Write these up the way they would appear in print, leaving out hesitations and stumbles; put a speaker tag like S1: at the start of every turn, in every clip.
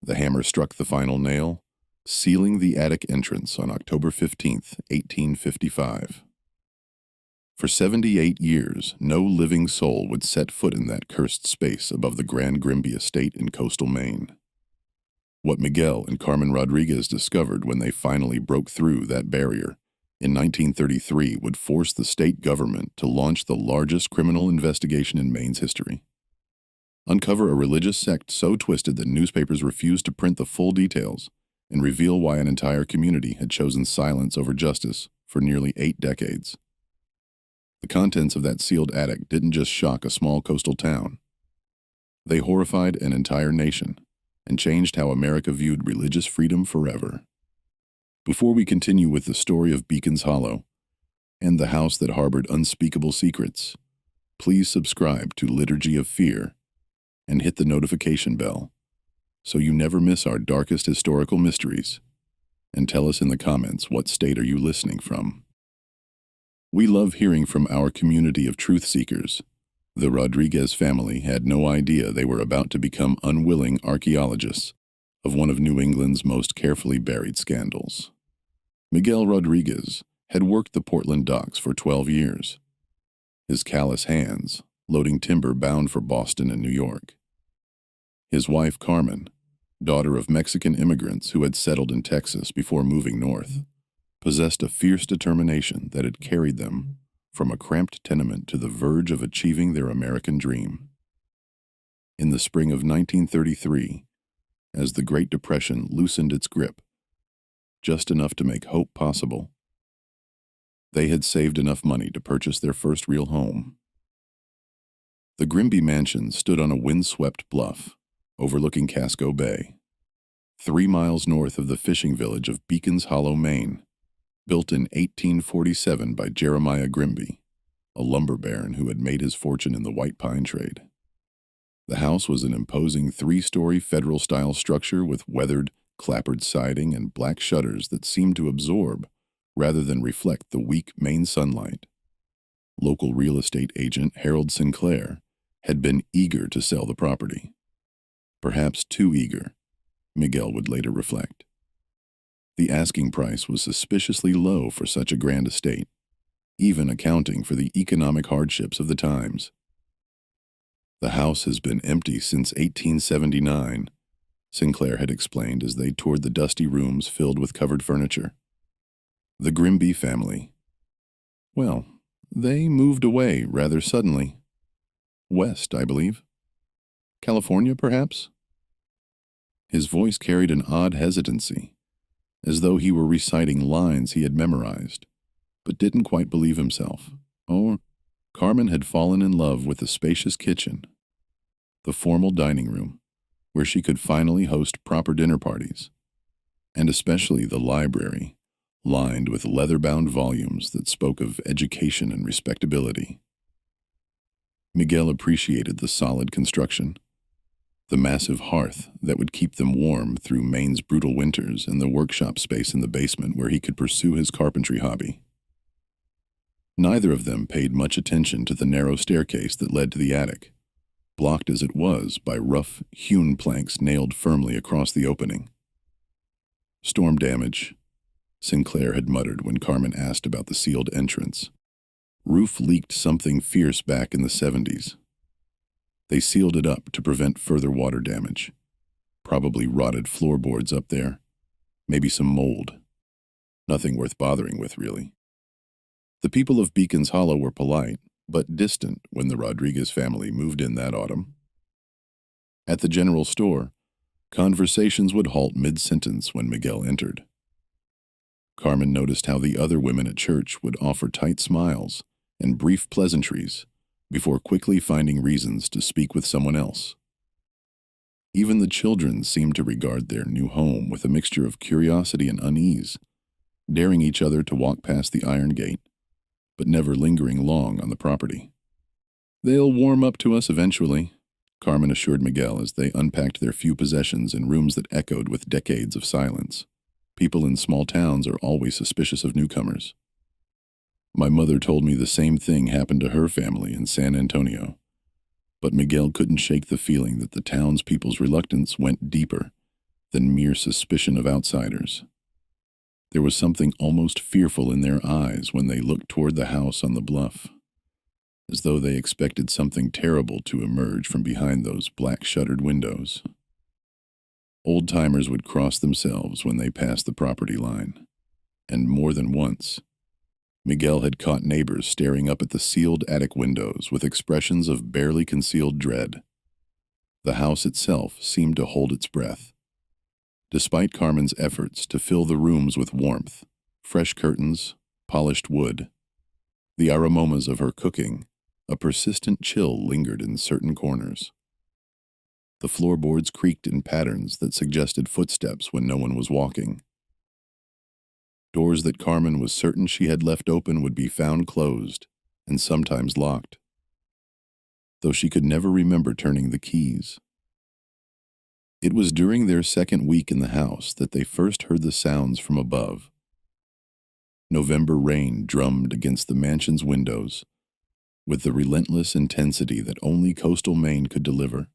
S1: The hammer struck the final nail, sealing the attic entrance on October 15th, 1855. For 78 years, no living soul would set foot in that cursed space above the Grand Grimby estate in coastal Maine. What Miguel and Carmen Rodriguez discovered when they finally broke through that barrier in 1933 would force the state government to launch the largest criminal investigation in Maine's history. Uncover a religious sect so twisted that newspapers refused to print the full details, and reveal why an entire community had chosen silence over justice for nearly 8 decades. The contents of that sealed attic didn't just shock a small coastal town. They horrified an entire nation and changed how America viewed religious freedom forever. Before we continue with the story of Beacon's Hollow and the house that harbored unspeakable secrets, please subscribe to Liturgy of Fear and hit the notification bell so you never miss our darkest historical mysteries. And tell us in the comments, what state are you listening from? We love hearing from our community of truth seekers. The Rodriguez family had no idea they were about to become unwilling archaeologists of one of New England's most carefully buried scandals. Miguel Rodriguez had worked the Portland docks for 12 years, his callous hands loading timber bound for Boston and New York. His wife, Carmen, daughter of Mexican immigrants who had settled in Texas before moving north, possessed a fierce determination that had carried them from a cramped tenement to the verge of achieving their American dream. In the spring of 1933, as the Great Depression loosened its grip, just enough to make hope possible, they had saved enough money to purchase their first real home. The Grimby mansion stood on a windswept bluff overlooking Casco Bay, 3 miles north of the fishing village of Beacon's Hollow, Maine, built in 1847 by Jeremiah Grimby, a lumber baron who had made his fortune in the white pine trade. The house was an imposing 3-story federal-style structure with weathered, clapboard siding and black shutters that seemed to absorb rather than reflect the weak Maine sunlight. Local real estate agent Harold Sinclair had been eager to sell the property. Perhaps too eager, Miguel would later reflect. The asking price was suspiciously low for such a grand estate, even accounting for the economic hardships of the times. The house has been empty since 1879, Sinclair had explained as they toured the dusty rooms filled with covered furniture. The Grimby family, well, they moved away rather suddenly. West, I believe. California, perhaps? His voice carried an odd hesitancy, as though he were reciting lines he had memorized, but didn't quite believe himself. Or Carmen had fallen in love with the spacious kitchen, the formal dining room, where she could finally host proper dinner parties, and especially the library, lined with leather-bound volumes that spoke of education and respectability. Miguel appreciated the solid construction, the massive hearth that would keep them warm through Maine's brutal winters, and the workshop space in the basement where he could pursue his carpentry hobby. Neither of them paid much attention to the narrow staircase that led to the attic, blocked as it was by rough, hewn planks nailed firmly across the opening. Storm damage, Sinclair had muttered when Carmen asked about the sealed entrance. Roof leaked something fierce back in the 70s. They sealed it up to prevent further water damage. Probably rotted floorboards up there. Maybe some mold. Nothing worth bothering with, really. The people of Beacon's Hollow were polite, but distant when the Rodriguez family moved in that autumn. At the general store, conversations would halt mid-sentence when Miguel entered. Carmen noticed how the other women at church would offer tight smiles and brief pleasantries before quickly finding reasons to speak with someone else. Even the children seemed to regard their new home with a mixture of curiosity and unease, daring each other to walk past the iron gate, but never lingering long on the property. "They'll warm up to us eventually," Carmen assured Miguel as they unpacked their few possessions in rooms that echoed with decades of silence. People in small towns are always suspicious of newcomers. My mother told me the same thing happened to her family in San Antonio, but Miguel couldn't shake the feeling that the townspeople's reluctance went deeper than mere suspicion of outsiders. There was something almost fearful in their eyes when they looked toward the house on the bluff, as though they expected something terrible to emerge from behind those black-shuttered windows. Old-timers would cross themselves when they passed the property line, and more than once, Miguel had caught neighbors staring up at the sealed attic windows with expressions of barely concealed dread. The house itself seemed to hold its breath. Despite Carmen's efforts to fill the rooms with warmth, fresh curtains, polished wood, the aromas of her cooking, a persistent chill lingered in certain corners. The floorboards creaked in patterns that suggested footsteps when no one was walking. Doors that Carmen was certain she had left open would be found closed, and sometimes locked, though she could never remember turning the keys. It was during their second week in the house that they first heard the sounds from above. November rain drummed against the mansion's windows, with the relentless intensity that only coastal Maine could deliver.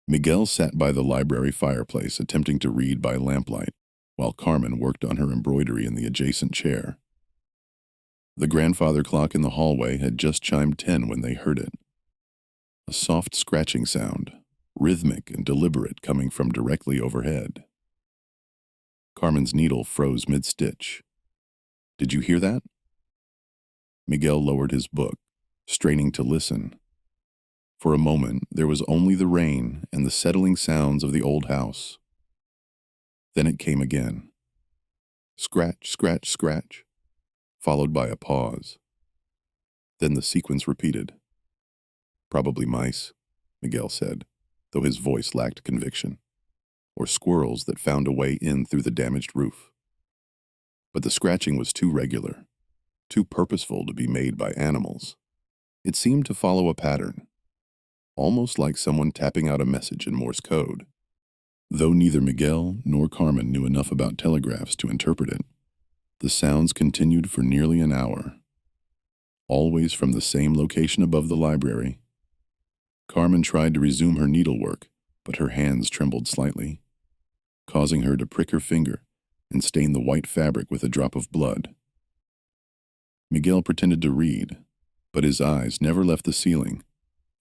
S1: Miguel sat by the library fireplace attempting to read by lamplight, while Carmen worked on her embroidery in the adjacent chair. The grandfather clock in the hallway had just chimed 10 when they heard it. A soft scratching sound, rhythmic and deliberate, coming from directly overhead. Carmen's needle froze mid-stitch. "Did you hear that?" Miguel lowered his book, straining to listen. For a moment, there was only the rain and the settling sounds of the old house. Then it came again. Scratch, scratch, scratch, followed by a pause. Then the sequence repeated. "Probably mice," Miguel said, though his voice lacked conviction, "or squirrels that found a way in through the damaged roof." But the scratching was too regular, too purposeful to be made by animals. It seemed to follow a pattern, almost like someone tapping out a message in Morse code. Though neither Miguel nor Carmen knew enough about telegraphs to interpret it, the sounds continued for nearly an hour, always from the same location above the library. Carmen tried to resume her needlework, but her hands trembled slightly, causing her to prick her finger and stain the white fabric with a drop of blood. Miguel pretended to read, but his eyes never left the ceiling,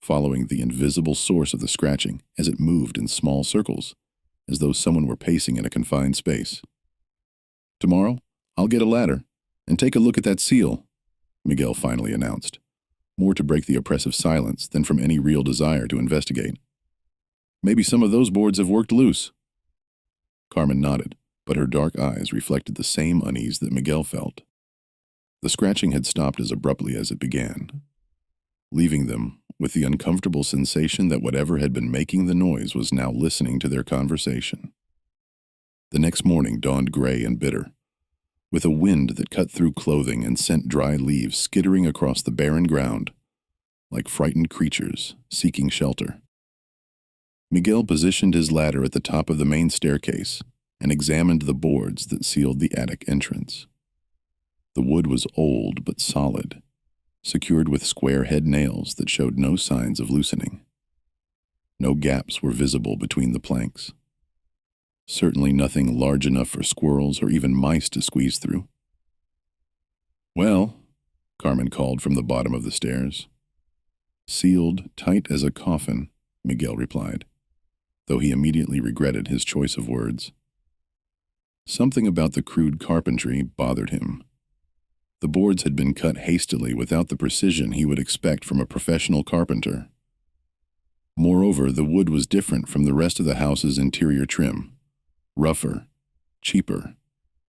S1: following the invisible source of the scratching as it moved in small circles, as though someone were pacing in a confined space. "Tomorrow, I'll get a ladder and take a look at that seal," Miguel finally announced, more to break the oppressive silence than from any real desire to investigate. "Maybe some of those boards have worked loose." Carmen nodded, but her dark eyes reflected the same unease that Miguel felt. The scratching had stopped as abruptly as it began, leaving them with the uncomfortable sensation that whatever had been making the noise was now listening to their conversation. The next morning dawned gray and bitter, with a wind that cut through clothing and sent dry leaves skittering across the barren ground, like frightened creatures seeking shelter. Miguel positioned his ladder at the top of the main staircase and examined the boards that sealed the attic entrance. The wood was old but solid, secured with square head nails that showed no signs of loosening. No gaps were visible between the planks. Certainly nothing large enough for squirrels or even mice to squeeze through. "Well," Carmen called from the bottom of the stairs. "Sealed tight as a coffin," Miguel replied, though he immediately regretted his choice of words. Something about the crude carpentry bothered him. The boards had been cut hastily without the precision he would expect from a professional carpenter. Moreover, the wood was different from the rest of the house's interior trim, rougher, cheaper,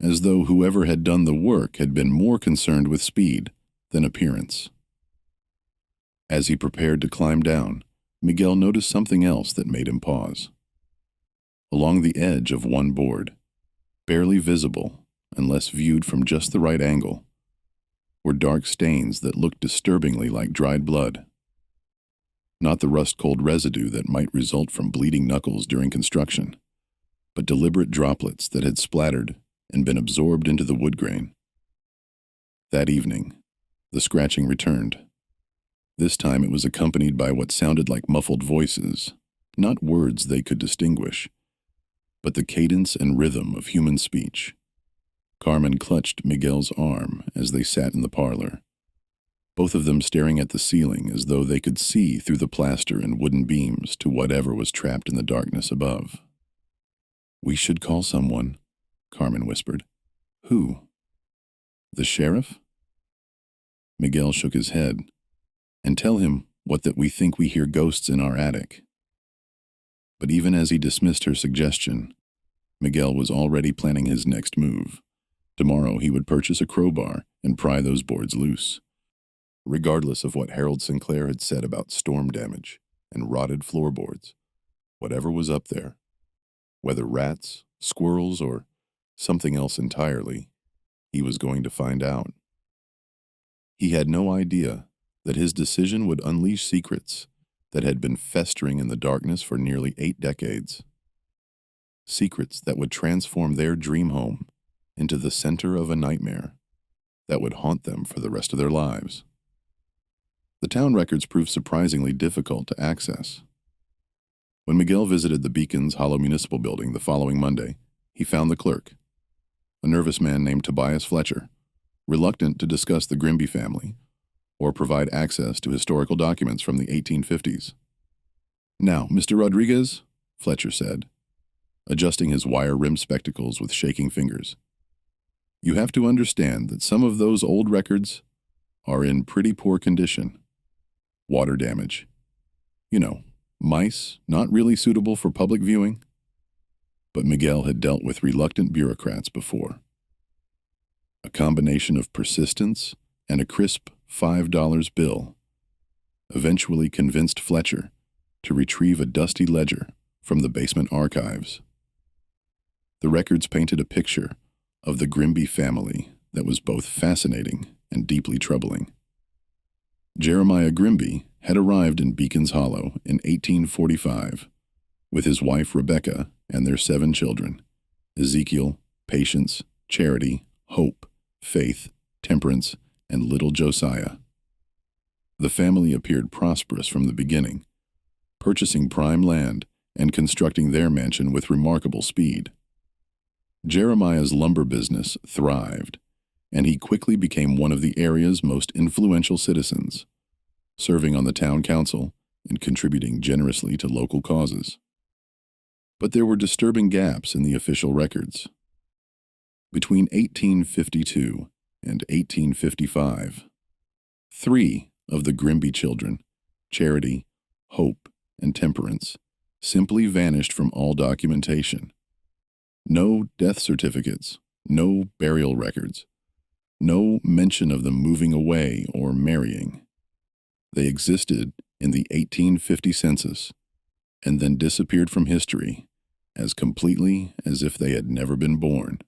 S1: as though whoever had done the work had been more concerned with speed than appearance. As he prepared to climb down, Miguel noticed something else that made him pause. Along the edge of one board, barely visible unless viewed from just the right angle, were dark stains that looked disturbingly like dried blood. Not the rust-cold residue that might result from bleeding knuckles during construction, but deliberate droplets that had splattered and been absorbed into the wood grain. That evening, the scratching returned. This time it was accompanied by what sounded like muffled voices, not words they could distinguish, but the cadence and rhythm of human speech. Carmen clutched Miguel's arm as they sat in the parlor, both of them staring at the ceiling as though they could see through the plaster and wooden beams to whatever was trapped in the darkness above. "We should call someone," Carmen whispered. "Who? The sheriff?" Miguel shook his head. "And tell him that we think we hear ghosts in our attic." But even as he dismissed her suggestion, Miguel was already planning his next move. Tomorrow he would purchase a crowbar and pry those boards loose. Regardless of what Harold Sinclair had said about storm damage and rotted floorboards, whatever was up there, whether rats, squirrels, or something else entirely, he was going to find out. He had no idea that his decision would unleash secrets that had been festering in the darkness for nearly 8 decades. Secrets that would transform their dream home into the center of a nightmare that would haunt them for the rest of their lives. The town records proved surprisingly difficult to access. When Miguel visited the Beacon's Hollow Municipal Building the following Monday, he found the clerk, a nervous man named Tobias Fletcher, reluctant to discuss the Grimby family or provide access to historical documents from the 1850s. "Now, Mr. Rodriguez," Fletcher said, adjusting his wire-rimmed spectacles with shaking fingers, "you have to understand that some of those old records are in pretty poor condition. Water damage. Mice not really suitable for public viewing." But Miguel had dealt with reluctant bureaucrats before. A combination of persistence and a crisp $5 bill eventually convinced Fletcher to retrieve a dusty ledger from the basement archives. The records painted a picture of the Grimby family that was both fascinating and deeply troubling. Jeremiah Grimby had arrived in Beacon's Hollow in 1845 with his wife Rebecca and their 7 children: Ezekiel, Patience, Charity, Hope, Faith, Temperance, and little Josiah. The family appeared prosperous from the beginning, purchasing prime land and constructing their mansion with remarkable speed. Jeremiah's lumber business thrived, and he quickly became one of the area's most influential citizens, serving on the town council and contributing generously to local causes. But there were disturbing gaps in the official records. Between 1852 and 1855, 3 of the Grimby children, Charity, Hope, and Temperance, simply vanished from all documentation. No death certificates, no burial records, no mention of them moving away or marrying. They existed in the 1850 census and then disappeared from history as completely as if they had never been born.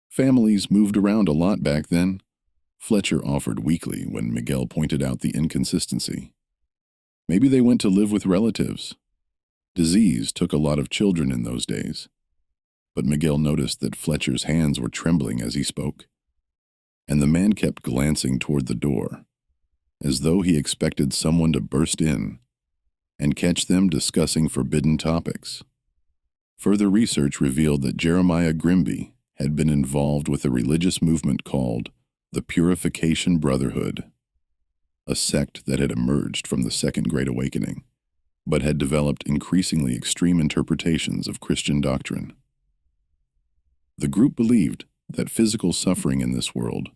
S1: Families moved around a lot back then, Fletcher offered weakly when Miguel pointed out the inconsistency. Maybe they went to live with relatives. Disease took a lot of children in those days. But Miguel noticed that Fletcher's hands were trembling as he spoke, and the man kept glancing toward the door, as though he expected someone to burst in and catch them discussing forbidden topics. Further research revealed that Jeremiah Grimby had been involved with a religious movement called the Purification Brotherhood, a sect that had emerged from the Second Great Awakening, but had developed increasingly extreme interpretations of Christian doctrine. The group believed that physical suffering in this world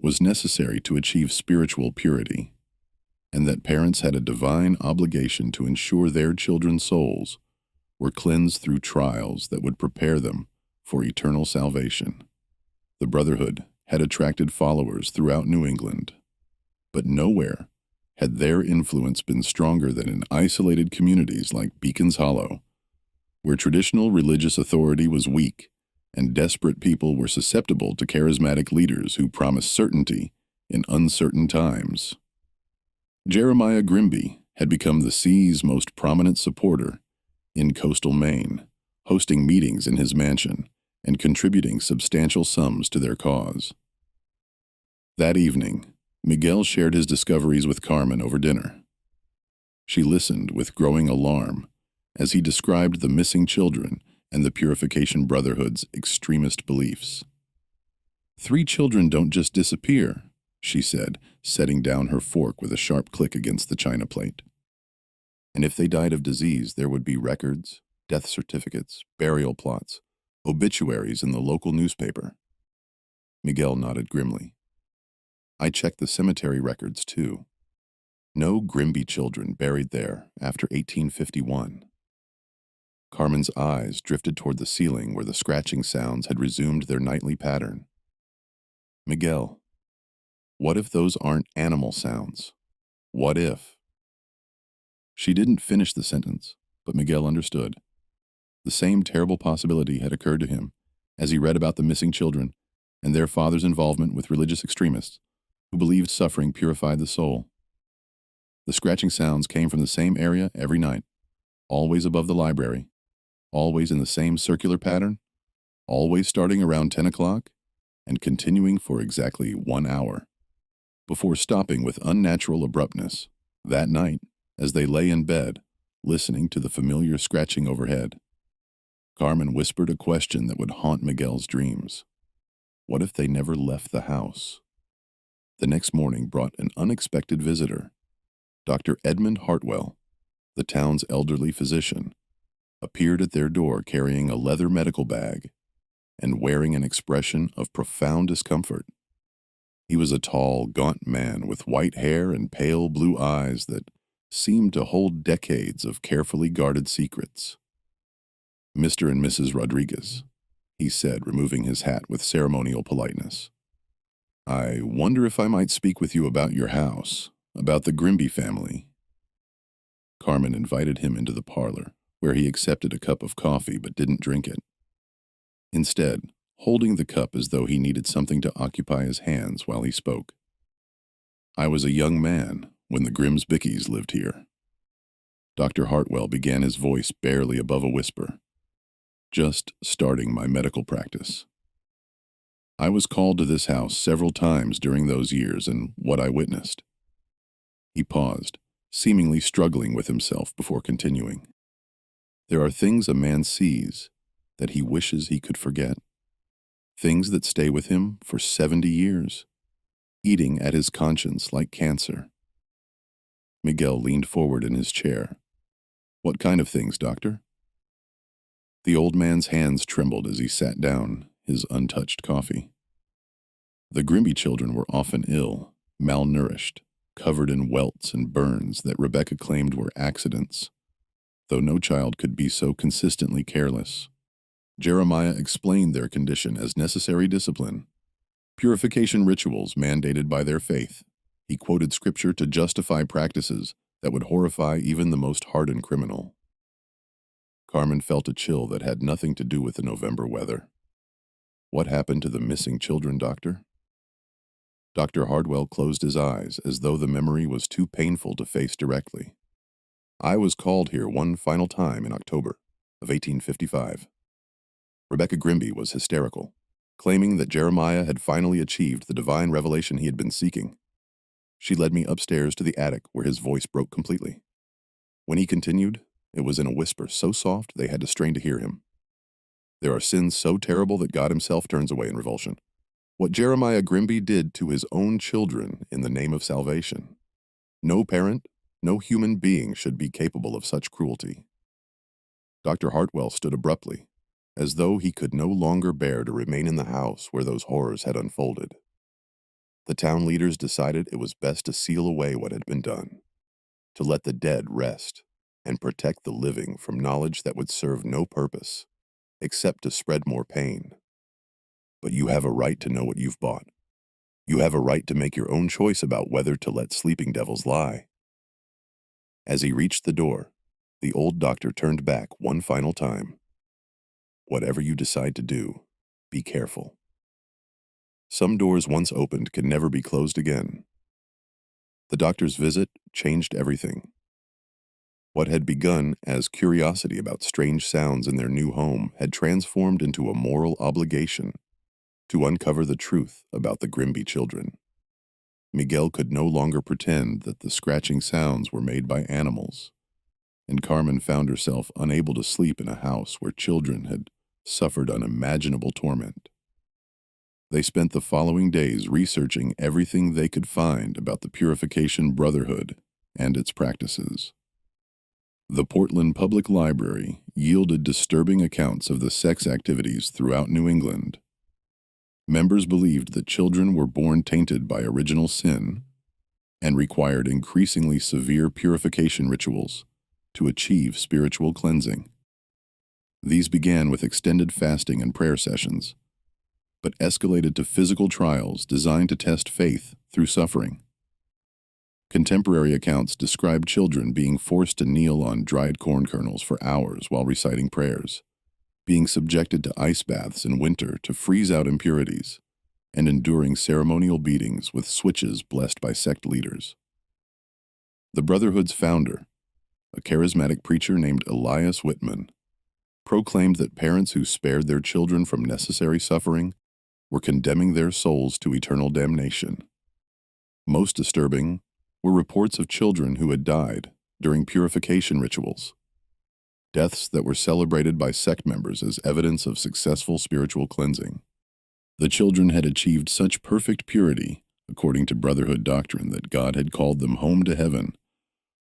S1: was necessary to achieve spiritual purity, and that parents had a divine obligation to ensure their children's souls were cleansed through trials that would prepare them for eternal salvation. The Brotherhood had attracted followers throughout New England, but nowhere had their influence been stronger than in isolated communities like Beacon's Hollow, where traditional religious authority was weak and desperate people were susceptible to charismatic leaders who promised certainty in uncertain times. Jeremiah Grimby had become the C's most prominent supporter in coastal Maine, hosting meetings in his mansion and contributing substantial sums to their cause. That evening, Miguel shared his discoveries with Carmen over dinner. She listened with growing alarm as he described the missing children and the Purification Brotherhood's extremist beliefs. 3 children don't just disappear, she said, setting down her fork with a sharp click against the china plate. And if they died of disease, there would be records, death certificates, burial plots, obituaries in the local newspaper. Miguel nodded grimly. I checked the cemetery records, too. No Grimby children buried there after 1851. Carmen's eyes drifted toward the ceiling where the scratching sounds had resumed their nightly pattern. Miguel, what if those aren't animal sounds? What if? She didn't finish the sentence, but Miguel understood. The same terrible possibility had occurred to him as he read about the missing children and their father's involvement with religious extremists who believed suffering purified the soul. The scratching sounds came from the same area every night, always above the library, always in the same circular pattern, always starting around 10 o'clock and continuing for exactly 1 hour, before stopping with unnatural abruptness that night as they lay in bed, listening to the familiar scratching overhead. Carmen whispered a question that would haunt Miguel's dreams. What if they never left the house? The next morning brought an unexpected visitor. Dr. Edmund Hartwell, the town's elderly physician, appeared at their door carrying a leather medical bag and wearing an expression of profound discomfort. He was a tall, gaunt man with white hair and pale blue eyes that seemed to hold decades of carefully guarded secrets. Mr. and Mrs. Rodriguez, he said, removing his hat with ceremonial politeness. I wonder if I might speak with you about your house, about the Grimby family. Carmen invited him into the parlor, where he accepted a cup of coffee but didn't drink it. Instead, holding the cup as though he needed something to occupy his hands while he spoke. I was a young man when the Grimsbickies lived here. Dr. Hartwell began, his voice barely above a whisper. Just starting my medical practice. I was called to this house several times during those years, and what I witnessed. He paused, seemingly struggling with himself before continuing. There are things a man sees that he wishes he could forget. Things that stay with him for 70 years, eating at his conscience like cancer. Miguel leaned forward in his chair. What kind of things, doctor? The old man's hands trembled as he sat down, his untouched coffee. The Grimby children were often ill, malnourished, covered in welts and burns that Rebecca claimed were accidents, though no child could be so consistently careless. Jeremiah explained their condition as necessary discipline, purification rituals mandated by their faith. He quoted scripture to justify practices that would horrify even the most hardened criminal. Carmen felt a chill that had nothing to do with the November weather. What happened to the missing children, doctor? Dr. Hardwell closed his eyes as though the memory was too painful to face directly. I was called here one final time in October of 1855. Rebecca Grimby was hysterical, claiming that Jeremiah had finally achieved the divine revelation he had been seeking. She led me upstairs to the attic where his voice broke completely. When he continued, it was in a whisper so soft they had to strain to hear him. There are sins so terrible that God himself turns away in revulsion. What Jeremiah Grimby did to his own children in the name of salvation. No parent, no human being should be capable of such cruelty. Dr. Hartwell stood abruptly, as though he could no longer bear to remain in the house where those horrors had unfolded. The town leaders decided it was best to seal away what had been done, to let the dead rest, and protect the living from knowledge that would serve no purpose, except to spread more pain. But you have a right to know what you've bought. You have a right to make your own choice about whether to let sleeping devils lie. As he reached the door, the old doctor turned back one final time. Whatever you decide to do, be careful. Some doors once opened can never be closed again. The doctor's visit changed everything. What had begun as curiosity about strange sounds in their new home had transformed into a moral obligation to uncover the truth about the Grimby children. Miguel could no longer pretend that the scratching sounds were made by animals. and Carmen found herself unable to sleep in a house where children had suffered unimaginable torment. They spent the following days researching everything they could find about the Purification Brotherhood and its practices. The Portland Public Library yielded disturbing accounts of the sex activities throughout New England. Members believed that children were born tainted by original sin and required increasingly severe purification rituals to achieve spiritual cleansing. These began with extended fasting and prayer sessions, but escalated to physical trials designed to test faith through suffering. Contemporary accounts describe children being forced to kneel on dried corn kernels for hours while reciting prayers, being subjected to ice baths in winter to freeze out impurities, and enduring ceremonial beatings with switches blessed by sect leaders. The Brotherhood's founder, a charismatic preacher named Elias Whitman, proclaimed that parents who spared their children from necessary suffering were condemning their souls to eternal damnation. Most disturbing were reports of children who had died during purification rituals, deaths that were celebrated by sect members as evidence of successful spiritual cleansing. The children had achieved such perfect purity, according to Brotherhood doctrine, that God had called them home to heaven,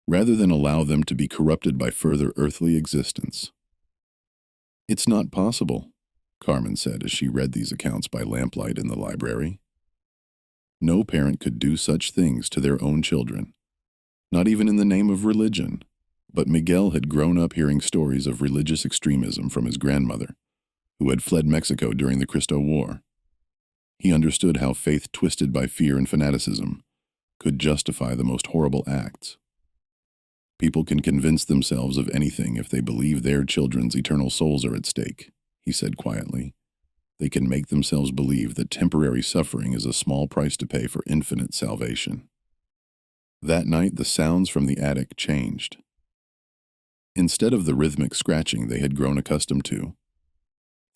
S1: rather than allow them to be corrupted by further earthly existence. "It's not possible," Carmen said as she read these accounts by lamplight in the library. No parent could do such things to their own children, not even in the name of religion. But Miguel had grown up hearing stories of religious extremism from his grandmother, who had fled Mexico during the Cristo War. He understood how faith twisted by fear and fanaticism could justify the most horrible acts. "People can convince themselves of anything if they believe their children's eternal souls are at stake," he said quietly. "They can make themselves believe that temporary suffering is a small price to pay for infinite salvation." That night, the sounds from the attic changed. Instead of the rhythmic scratching they had grown accustomed to,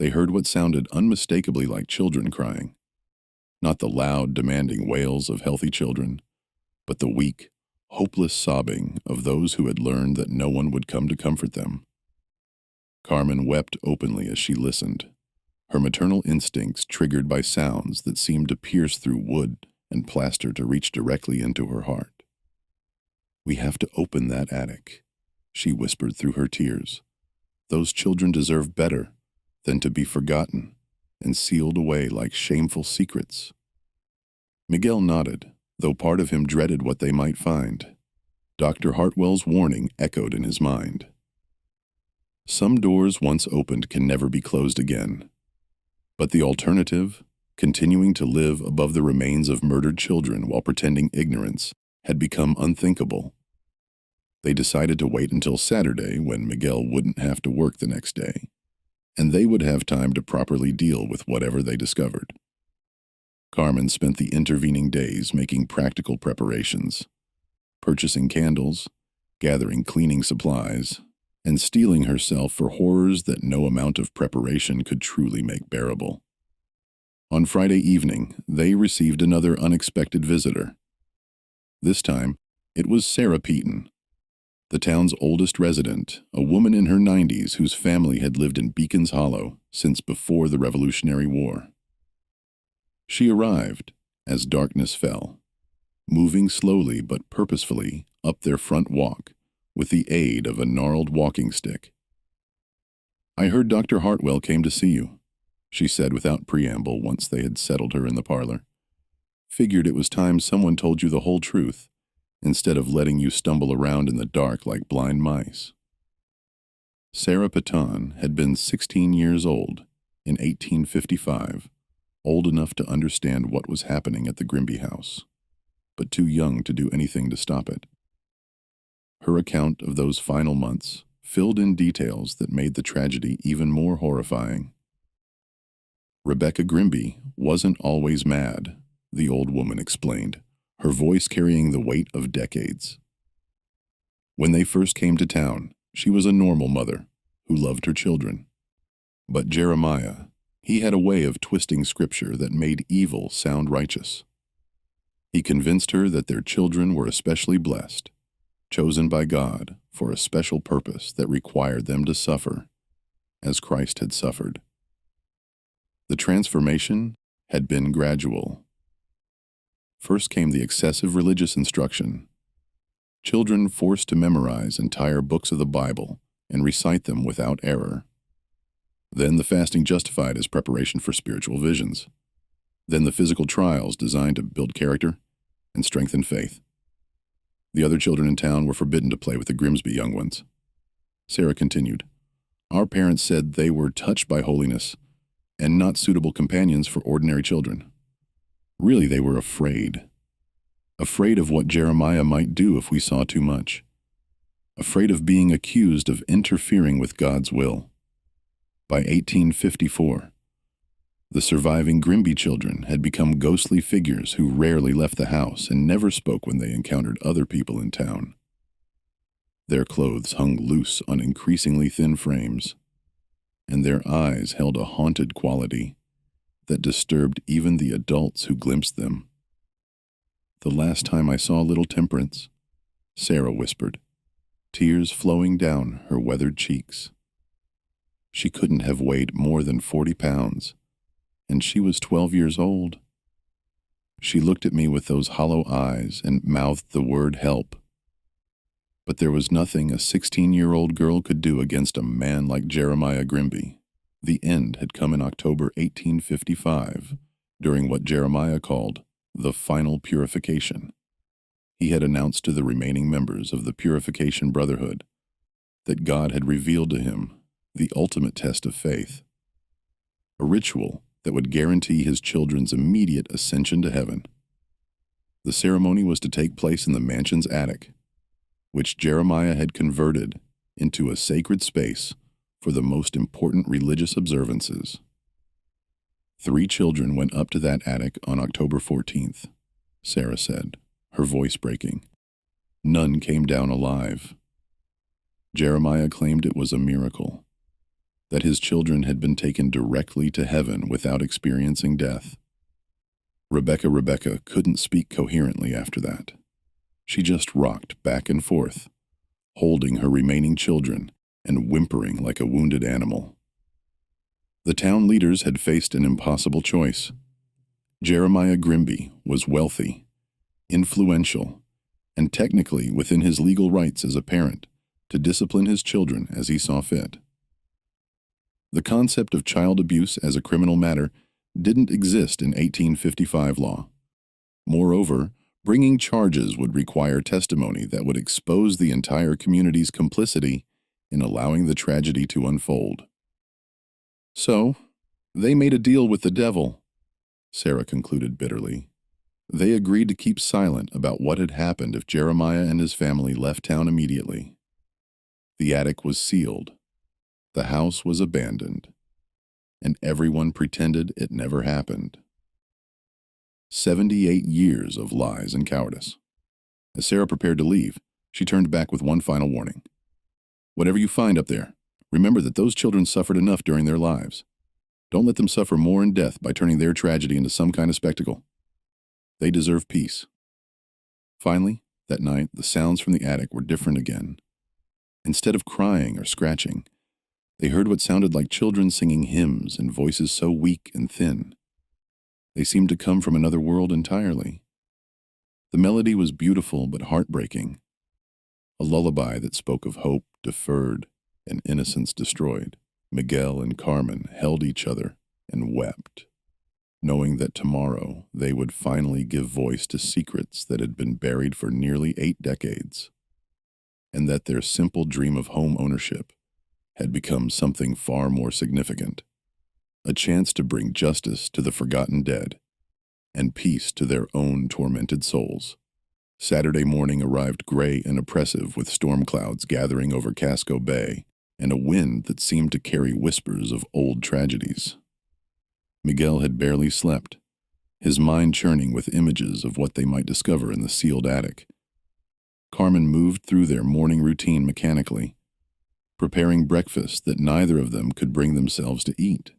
S1: they heard what sounded unmistakably like children crying. Not the loud, demanding wails of healthy children, but the weak, hopeless sobbing of those who had learned that no one would come to comfort them. Carmen wept openly as she listened, her maternal instincts triggered by sounds that seemed to pierce through wood and plaster to reach directly into her heart. "We have to open that attic," she whispered through her tears. "Those children deserve better than to be forgotten and sealed away like shameful secrets." Miguel nodded, though part of him dreaded what they might find. Dr. Hartwell's warning echoed in his mind. Some doors once opened can never be closed again. But the alternative, continuing to live above the remains of murdered children while pretending ignorance, had become unthinkable. They decided to wait until Saturday, when Miguel wouldn't have to work the next day, and they would have time to properly deal with whatever they discovered. Carmen spent the intervening days making practical preparations, purchasing candles, gathering cleaning supplies, and steeling herself for horrors that no amount of preparation could truly make bearable. On Friday evening, they received another unexpected visitor. This time, it was Sarah Peaton, the town's oldest resident, a woman in her 90s whose family had lived in Beacon's Hollow since before the Revolutionary War. She arrived as darkness fell, moving slowly but purposefully up their front walk with the aid of a gnarled walking stick. "I heard Dr. Hartwell came to see you," she said without preamble once they had settled her in the parlor. "Figured it was time someone told you the whole truth, instead of letting you stumble around in the dark like blind mice." Sarah Peaton had been 16 years old in 1855, old enough to understand what was happening at the Grimby house, but too young to do anything to stop it. Her account of those final months filled in details that made the tragedy even more horrifying. Rebecca Grimby wasn't always mad, the old woman explained, her voice carrying the weight of decades. When they first came to town, she was a normal mother who loved her children. But Jeremiah, he had a way of twisting scripture that made evil sound righteous. He convinced her that their children were especially blessed, chosen by God for a special purpose that required them to suffer as Christ had suffered. The transformation had been gradual. First came the excessive religious instruction. Children forced to memorize entire books of the Bible and recite them without error. Then the fasting justified as preparation for spiritual visions. Then the physical trials designed to build character and strengthen faith. The other children in town were forbidden to play with the Grimby young ones. Sarah continued, "Our parents said they were touched by holiness and not suitable companions for ordinary children. Really, they were afraid. Afraid of what Jeremiah might do if we saw too much. Afraid of being accused of interfering with God's will." By 1854, the surviving Grimby children had become ghostly figures who rarely left the house and never spoke when they encountered other people in town. Their clothes hung loose on increasingly thin frames, and their eyes held a haunted quality that disturbed even the adults who glimpsed them. "The last time I saw little Temperance," Sarah whispered, tears flowing down her weathered cheeks. She couldn't have weighed more than 40 pounds, and she was 12 years old. She looked at me with those hollow eyes and mouthed the word help. But there was nothing a 16-year-old girl could do against a man like Jeremiah Grimby. The end had come in October 1855, during what Jeremiah called the final purification. He had announced to the remaining members of the Purification Brotherhood that God had revealed to him the ultimate test of faith, a ritual that would guarantee his children's immediate ascension to heaven. The ceremony was to take place in the mansion's attic, which Jeremiah had converted into a sacred space for the most important religious observances. 3 children went up to that attic on October 14th, Sarah said, her voice breaking. None came down alive. Jeremiah claimed it was a miracle, that his children had been taken directly to heaven without experiencing death. Rebecca couldn't speak coherently after that. She just rocked back and forth, holding her remaining children and whimpering like a wounded animal. The town leaders had faced an impossible choice. Jeremiah Grimby was wealthy, influential, and technically within his legal rights as a parent to discipline his children as he saw fit. The concept of child abuse as a criminal matter didn't exist in 1855 law. Moreover, bringing charges would require testimony that would expose the entire community's complicity in allowing the tragedy to unfold. So, they made a deal with the devil, Sarah concluded bitterly. They agreed to keep silent about what had happened if Jeremiah and his family left town immediately. The attic was sealed. The house was abandoned, and everyone pretended it never happened. 78 years of lies and cowardice. As Sarah prepared to leave, she turned back with one final warning. "Whatever you find up there, remember that those children suffered enough during their lives. Don't let them suffer more in death by turning their tragedy into some kind of spectacle. They deserve peace." Finally, that night, the sounds from the attic were different again. Instead of crying or scratching, they heard what sounded like children singing hymns in voices so weak and thin. They seemed to come from another world entirely. The melody was beautiful but heartbreaking, a lullaby that spoke of hope deferred and innocence destroyed. Miguel and Carmen held each other and wept, knowing that tomorrow they would finally give voice to secrets that had been buried for nearly 8 decades, and that their simple dream of home ownership had become something far more significant, a chance to bring justice to the forgotten dead and peace to their own tormented souls. Saturday morning arrived gray and oppressive, with storm clouds gathering over Casco Bay and a wind that seemed to carry whispers of old tragedies. Miguel had barely slept, his mind churning with images of what they might discover in the sealed attic. Carmen moved through their morning routine mechanically, preparing breakfast that neither of them could bring themselves to eat.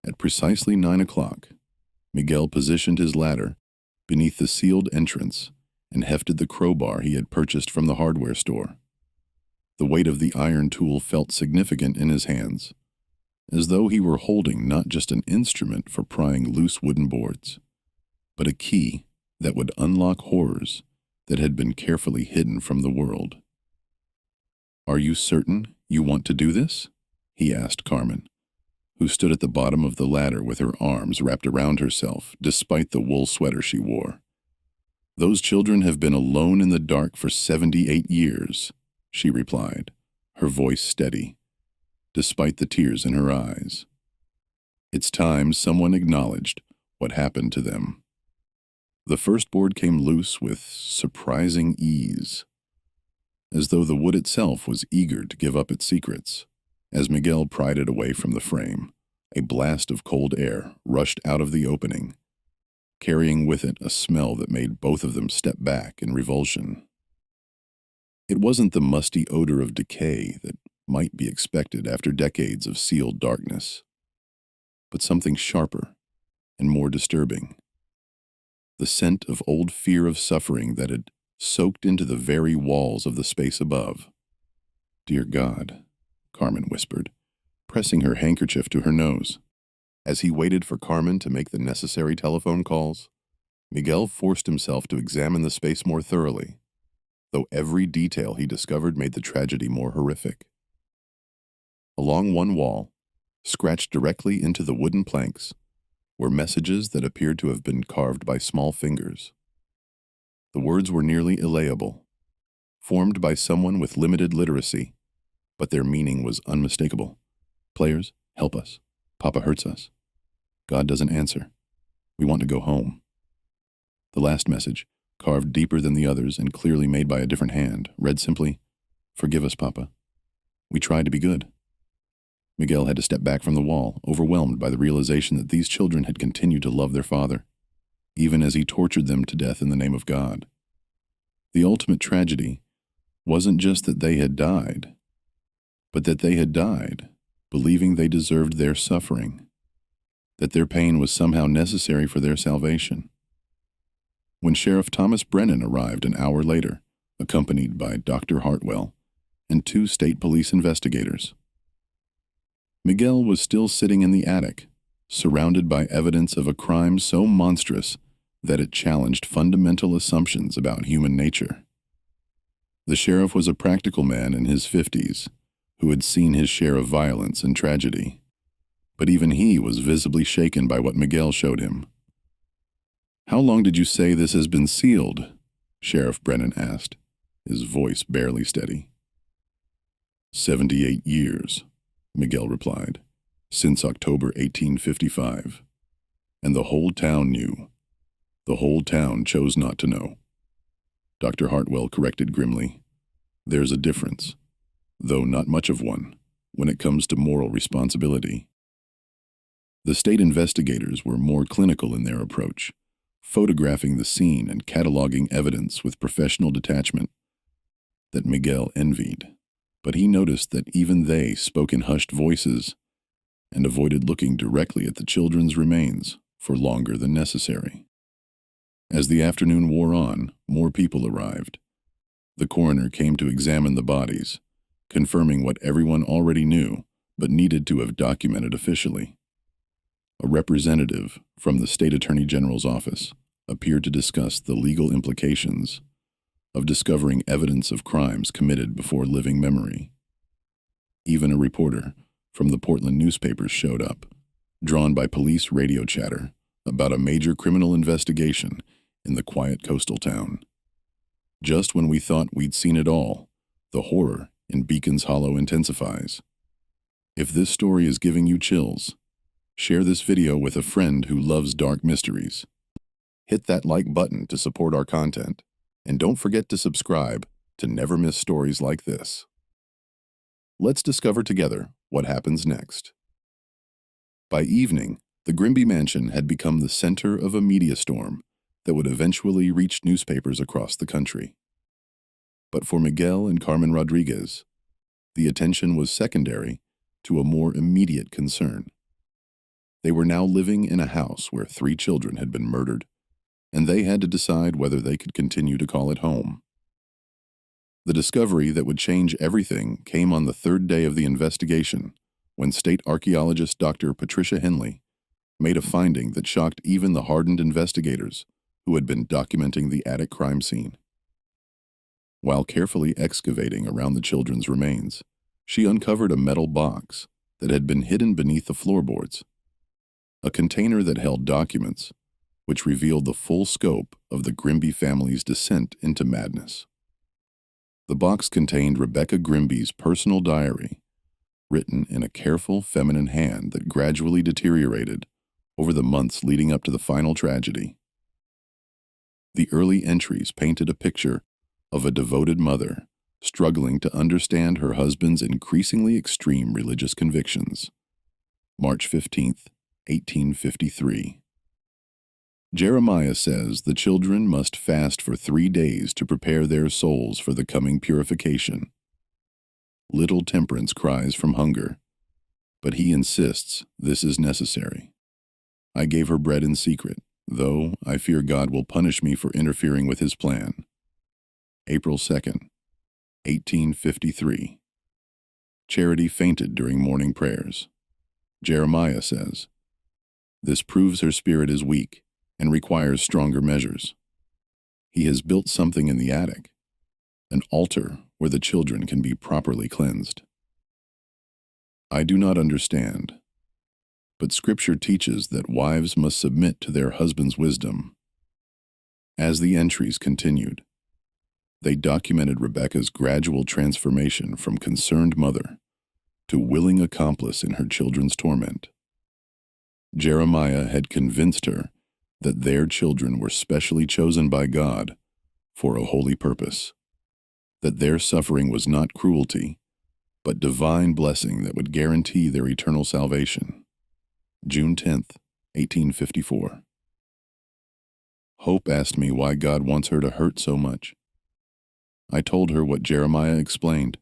S1: At precisely 9 o'clock, Miguel positioned his ladder beneath the sealed entrance and hefted the crowbar he had purchased from the hardware store. The weight of the iron tool felt significant in his hands, as though he were holding not just an instrument for prying loose wooden boards, but a key that would unlock horrors that had been carefully hidden from the world. "Are you certain you want to do this?" he asked Carmen, who stood at the bottom of the ladder with her arms wrapped around herself despite the wool sweater she wore. "Those children have been alone in the dark for 78 years, she replied, her voice steady, despite the tears in her eyes. It's time someone acknowledged what happened to them. The first board came loose with surprising ease, as though the wood itself was eager to give up its secrets. As Miguel pried it away from the frame, a blast of cold air rushed out of the opening, carrying with it a smell that made both of them step back in revulsion. It wasn't the musty odor of decay that might be expected after decades of sealed darkness, but something sharper and more disturbing. The scent of old fear of suffering that had soaked into the very walls of the space above. "Dear God," Carmen whispered, pressing her handkerchief to her nose. As he waited for Carmen to make the necessary telephone calls, Miguel forced himself to examine the space more thoroughly, though every detail he discovered made the tragedy more horrific. Along one wall, scratched directly into the wooden planks, were messages that appeared to have been carved by small fingers. The words were nearly illegible, formed by someone with limited literacy, but their meaning was unmistakable. "Players, help us. Papa hurts us. God doesn't answer. We want to go home." The last message, carved deeper than the others and clearly made by a different hand, read simply, "Forgive us, Papa. We tried to be good." Miguel had to step back from the wall, overwhelmed by the realization that these children had continued to love their father, even as he tortured them to death in the name of God. The ultimate tragedy wasn't just that they had died, but that they had died believing they deserved their suffering, that their pain was somehow necessary for their salvation. When Sheriff Thomas Brennan arrived an hour later, accompanied by Dr. Hartwell and 2 state police investigators, Miguel was still sitting in the attic, surrounded by evidence of a crime so monstrous that it challenged fundamental assumptions about human nature. The sheriff was a practical man in his 50s who had seen his share of violence and tragedy, but even he was visibly shaken by what Miguel showed him. "How long did you say this has been sealed?" Sheriff Brennan asked, his voice barely steady. 78 years. Miguel replied, "since October 1855. And the whole town knew. The whole town chose not to know." Dr. Hartwell corrected grimly, "There's a difference, though not much of one, when it comes to moral responsibility." The state investigators were more clinical in their approach, photographing the scene and cataloging evidence with professional detachment that Miguel envied. But he noticed that even they spoke in hushed voices and avoided looking directly at the children's remains for longer than necessary. As the afternoon wore on, more people arrived. The coroner came to examine the bodies, confirming what everyone already knew but needed to have documented officially. A representative from the state attorney general's office appeared to discuss the legal implications of discovering evidence of crimes committed before living memory. Even a reporter from the Portland newspapers showed up, drawn by police radio chatter about a major criminal investigation in the quiet coastal town. Just when we thought we'd seen it all, the horror in Beacon's Hollow intensifies. If this story is giving you chills, share this video with a friend who loves dark mysteries. Hit that like button to support our content. And don't forget to subscribe to never miss stories like this. Let's discover together what happens next. By evening, the Grimby mansion had become the center of a media storm that would eventually reach newspapers across the country. But for Miguel and Carmen Rodriguez, the attention was secondary to a more immediate concern. They were now living in a house where 3 children had been murdered, and they had to decide whether they could continue to call it home. The discovery that would change everything came on the third day of the investigation, when state archaeologist Dr. Patricia Henley made a finding that shocked even the hardened investigators who had been documenting the attic crime scene. While carefully excavating around the children's remains, she uncovered a metal box that had been hidden beneath the floorboards, a container that held documents which revealed the full scope of the Grimby family's descent into madness. The box contained Rebecca Grimby's personal diary, written in a careful feminine hand that gradually deteriorated over the months leading up to the final tragedy. The early entries painted a picture of a devoted mother struggling to understand her husband's increasingly extreme religious convictions. March 15, 1853. Jeremiah says the children must fast for 3 days to prepare their souls for the coming purification. Little Temperance cries from hunger, but he insists this is necessary. I gave her bread in secret, though I fear God will punish me for interfering with his plan. April 2nd, 1853. Charity fainted during morning prayers. Jeremiah says, this proves her spirit is weak and requires stronger measures. He has built something in the attic, an altar where the children can be properly cleansed. I do not understand, but Scripture teaches that wives must submit to their husband's wisdom. As the entries continued, they documented Rebecca's gradual transformation from concerned mother to willing accomplice in her children's torment. Jeremiah had convinced her that their children were specially chosen by God for a holy purpose, that their suffering was not cruelty, but divine blessing that would guarantee their eternal salvation. June 10th, 1854. Hope asked me why God wants her to hurt so much. I told her what Jeremiah explained,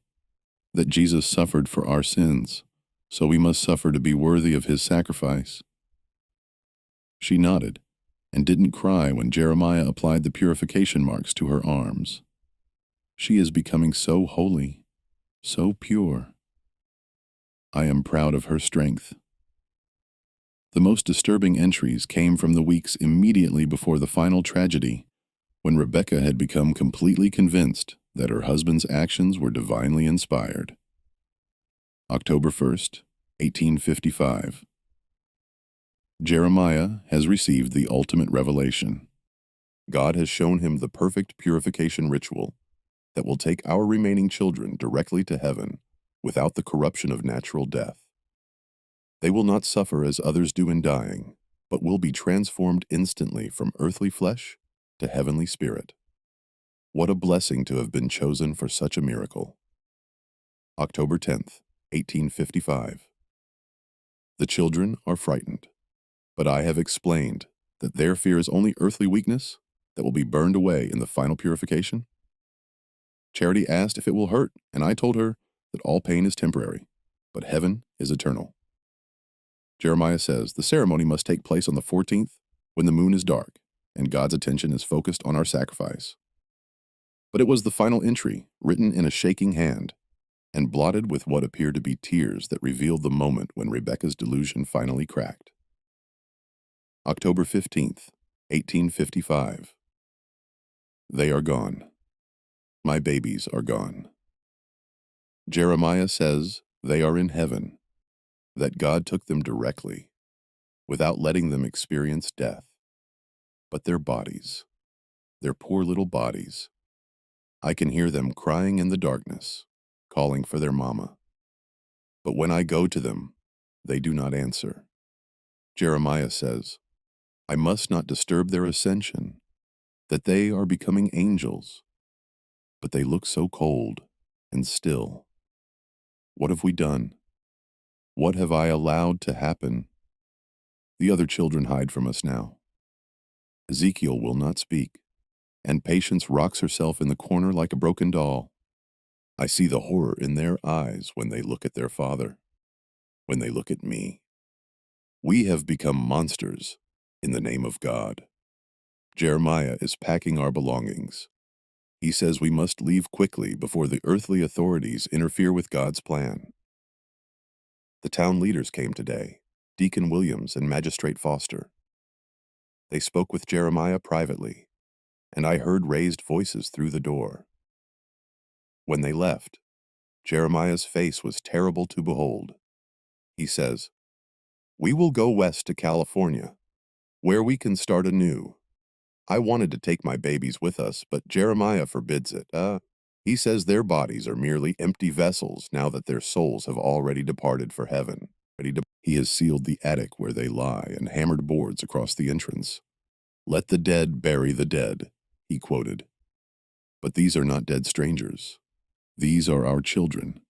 S1: that Jesus suffered for our sins, so we must suffer to be worthy of his sacrifice. She nodded and didn't cry when Jeremiah applied the purification marks to her arms. She is becoming so holy, so pure. I am proud of her strength. The most disturbing entries came from the weeks immediately before the final tragedy, when Rebecca had become completely convinced that her husband's actions were divinely inspired. October 1st, 1855. Jeremiah has received the ultimate revelation. God has shown him the perfect purification ritual that will take our remaining children directly to heaven without the corruption of natural death. They will not suffer as others do in dying, but will be transformed instantly from earthly flesh to heavenly spirit. What a blessing to have been chosen for such a miracle. October 10th, 1855. The children are frightened, but I have explained that their fear is only earthly weakness that will be burned away in the final purification. Charity asked if it will hurt, and I told her that all pain is temporary, but heaven is eternal. Jeremiah says the ceremony must take place on the 14th when the moon is dark and God's attention is focused on our sacrifice. But it was the final entry, written in a shaking hand, and blotted with what appeared to be tears that revealed the moment when Rebecca's delusion finally cracked. October 15th, 1855. They are gone. My babies are gone. Jeremiah says they are in heaven, that God took them directly, without letting them experience death. But their bodies, their poor little bodies, I can hear them crying in the darkness, calling for their mama. But when I go to them, they do not answer. Jeremiah says, I must not disturb their ascension, that they are becoming angels. But they look so cold and still. What have we done? What have I allowed to happen? The other children hide from us now. Ezekiel will not speak, and Patience rocks herself in the corner like a broken doll. I see the horror in their eyes when they look at their father, when they look at me. We have become monsters in the name of God. Jeremiah is packing our belongings. He says we must leave quickly before the earthly authorities interfere with God's plan. The town leaders came today, Deacon Williams and Magistrate Foster. They spoke with Jeremiah privately, and I heard raised voices through the door. When they left, Jeremiah's face was terrible to behold. He says, "We will go west to California, where we can start anew. I wanted to take my babies with us, but Jeremiah forbids it. He says their bodies are merely empty vessels now that their souls have already departed for heaven. He has sealed the attic where they lie and hammered boards across the entrance. 'Let the dead bury the dead,' he quoted. But these are not dead strangers. These are our children,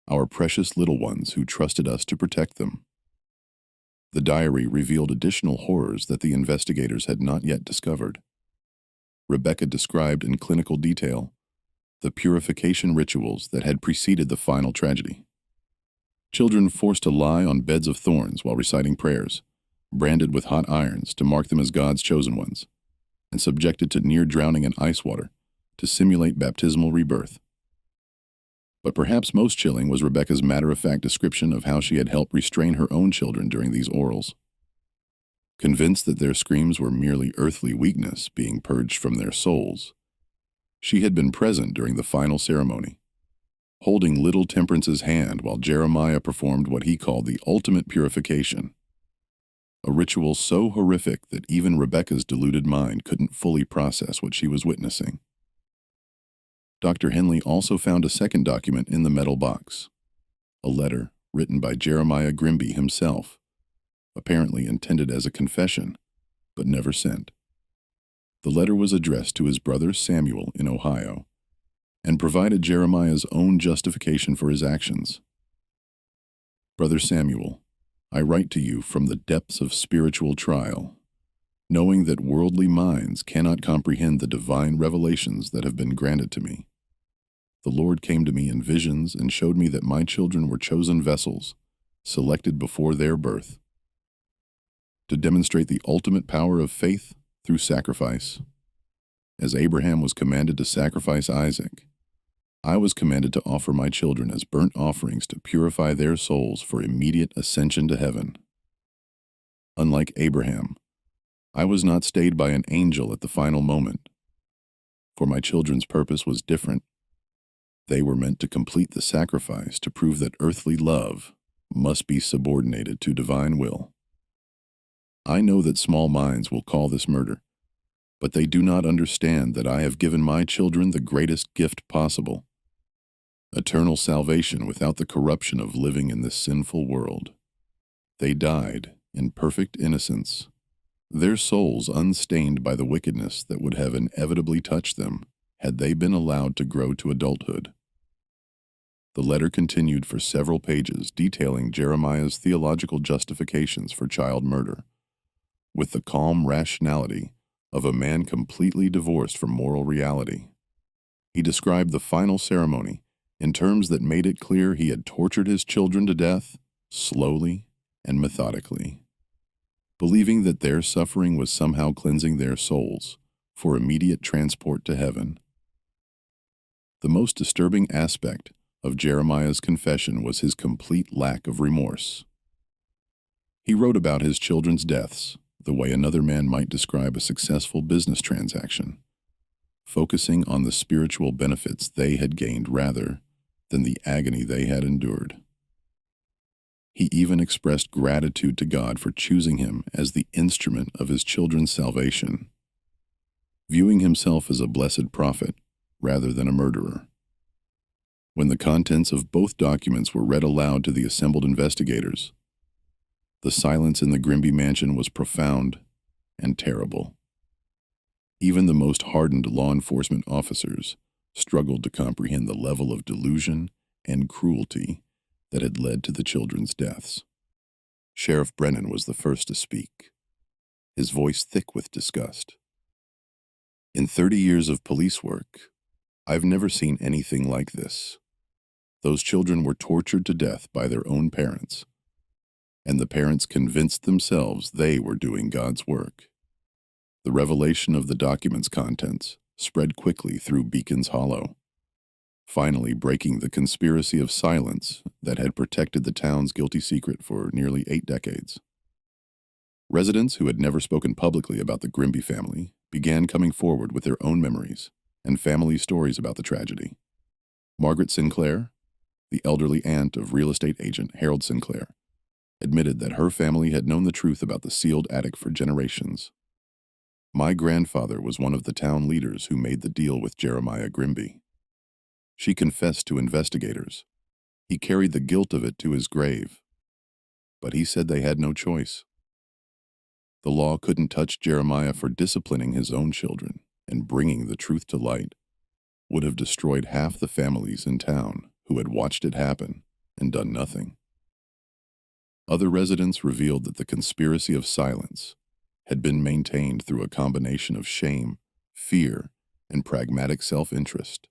S1: our precious little ones who trusted us to protect them." The diary revealed additional horrors that the investigators had not yet discovered. Rebecca described in clinical detail the purification rituals that had preceded the final tragedy. Children forced to lie on beds of thorns while reciting prayers, branded with hot irons to mark them as God's chosen ones, and subjected to near drowning in ice water to simulate baptismal rebirth. But perhaps most chilling was Rebecca's matter-of-fact description of how she had helped restrain her own children during these orals. Convinced that their screams were merely earthly weakness being purged from their souls, she had been present during the final ceremony, holding little Temperance's hand while Jeremiah performed what he called the ultimate purification, a ritual so horrific that even Rebecca's deluded mind couldn't fully process what she was witnessing. Dr. Henley also found a second document in the metal box, a letter written by Jeremiah Grimby himself, apparently intended as a confession, but never sent. The letter was addressed to his brother Samuel in Ohio, and provided Jeremiah's own justification for his actions. "Brother Samuel, I write to you from the depths of spiritual trial, knowing that worldly minds cannot comprehend the divine revelations that have been granted to me. The Lord came to me in visions and showed me that my children were chosen vessels, selected before their birth, to demonstrate the ultimate power of faith through sacrifice. As Abraham was commanded to sacrifice Isaac, I was commanded to offer my children as burnt offerings to purify their souls for immediate ascension to heaven. Unlike Abraham, I was not stayed by an angel at the final moment, for my children's purpose was different. They were meant to complete the sacrifice to prove that earthly love must be subordinated to divine will. I know that small minds will call this murder, but they do not understand that I have given my children the greatest gift possible: eternal salvation without the corruption of living in this sinful world. They died in perfect innocence, their souls unstained by the wickedness that would have inevitably touched them had they been allowed to grow to adulthood." The letter continued for several pages detailing Jeremiah's theological justifications for child murder, with the calm rationality of a man completely divorced from moral reality. He described the final ceremony in terms that made it clear he had tortured his children to death, slowly and methodically, believing that their suffering was somehow cleansing their souls for immediate transport to heaven. The most disturbing aspect of Jeremiah's confession was his complete lack of remorse. He wrote about his children's deaths the way another man might describe a successful business transaction, focusing on the spiritual benefits they had gained rather than the agony they had endured. He even expressed gratitude to God for choosing him as the instrument of his children's salvation, viewing himself as a blessed prophet rather than a murderer. When the contents of both documents were read aloud to the assembled investigators, the silence in the Grimby mansion was profound and terrible. Even the most hardened law enforcement officers struggled to comprehend the level of delusion and cruelty that had led to the children's deaths. Sheriff Brennan was the first to speak, his voice thick with disgust. "In 30 years of police work, I've never seen anything like this. Those children were tortured to death by their own parents, and the parents convinced themselves they were doing God's work. The revelation of the document's contents spread quickly through Beacon's Hollow, finally breaking the conspiracy of silence that had protected the town's guilty secret for nearly 8 decades. Residents who had never spoken publicly about the Grimby family began coming forward with their own memories and family stories about the tragedy. Margaret Sinclair, the elderly aunt of real estate agent Harold Sinclair, admitted that her family had known the truth about the sealed attic for generations. "My grandfather was one of the town leaders who made the deal with Jeremiah Grimby." She confessed to investigators. He carried the guilt of it to his grave, but he said they had no choice. The law couldn't touch Jeremiah for disciplining his own children, and bringing the truth to light would have destroyed half the families in town who had watched it happen and done nothing. Other residents revealed that the conspiracy of silence had been maintained through a combination of shame, fear, and pragmatic self-interest.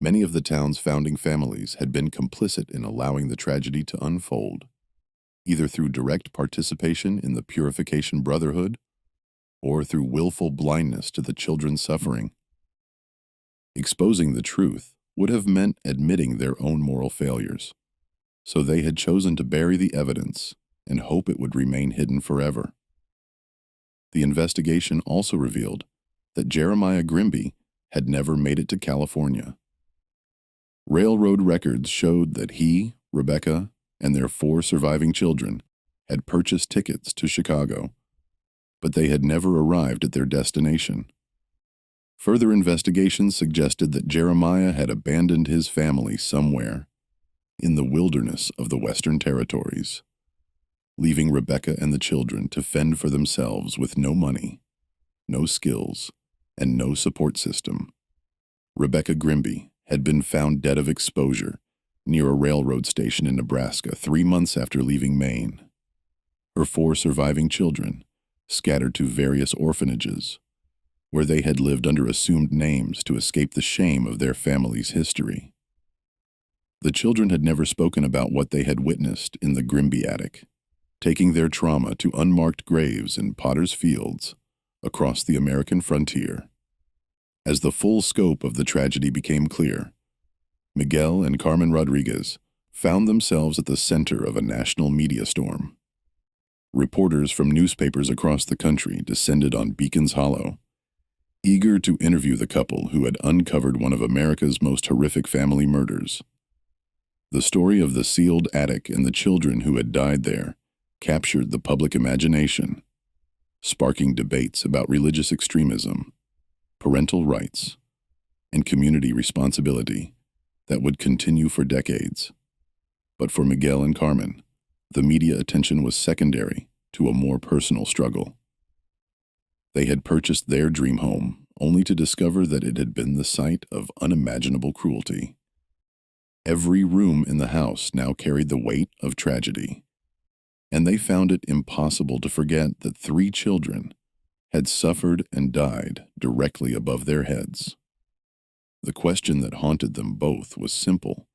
S1: Many of the town's founding families had been complicit in allowing the tragedy to unfold, either through direct participation in the Purification Brotherhood or through willful blindness to the children's suffering. Exposing the truth would have meant admitting their own moral failures, so they had chosen to bury the evidence and hope it would remain hidden forever. The investigation also revealed that Jeremiah Grimby had never made it to California. Railroad records showed that he, Rebecca, and their 4 surviving children had purchased tickets to Chicago, but they had never arrived at their destination. Further investigations suggested that Jeremiah had abandoned his family somewhere in the wilderness of the Western Territories, leaving Rebecca and the children to fend for themselves with no money, no skills, and no support system. Rebecca Grimby had been found dead of exposure near a railroad station in Nebraska 3 months after leaving Maine. Her 4 surviving children scattered to various orphanages, where they had lived under assumed names to escape the shame of their family's history. The children had never spoken about what they had witnessed in the Grimby attic, taking their trauma to unmarked graves in Potter's Fields across the American frontier. As the full scope of the tragedy became clear, Miguel and Carmen Rodriguez found themselves at the center of a national media storm. Reporters from newspapers across the country descended on Beacon's Hollow, eager to interview the couple who had uncovered one of America's most horrific family murders. The story of the sealed attic and the children who had died there captured the public imagination, sparking debates about religious extremism, parental rights, and community responsibility that would continue for decades. But for Miguel and Carmen, the media attention was secondary to a more personal struggle. They had purchased their dream home only to discover that it had been the site of unimaginable cruelty. Every room in the house now carried the weight of tragedy, and they found it impossible to forget that 3 children had suffered and died directly above their heads. The question that haunted them both was simple,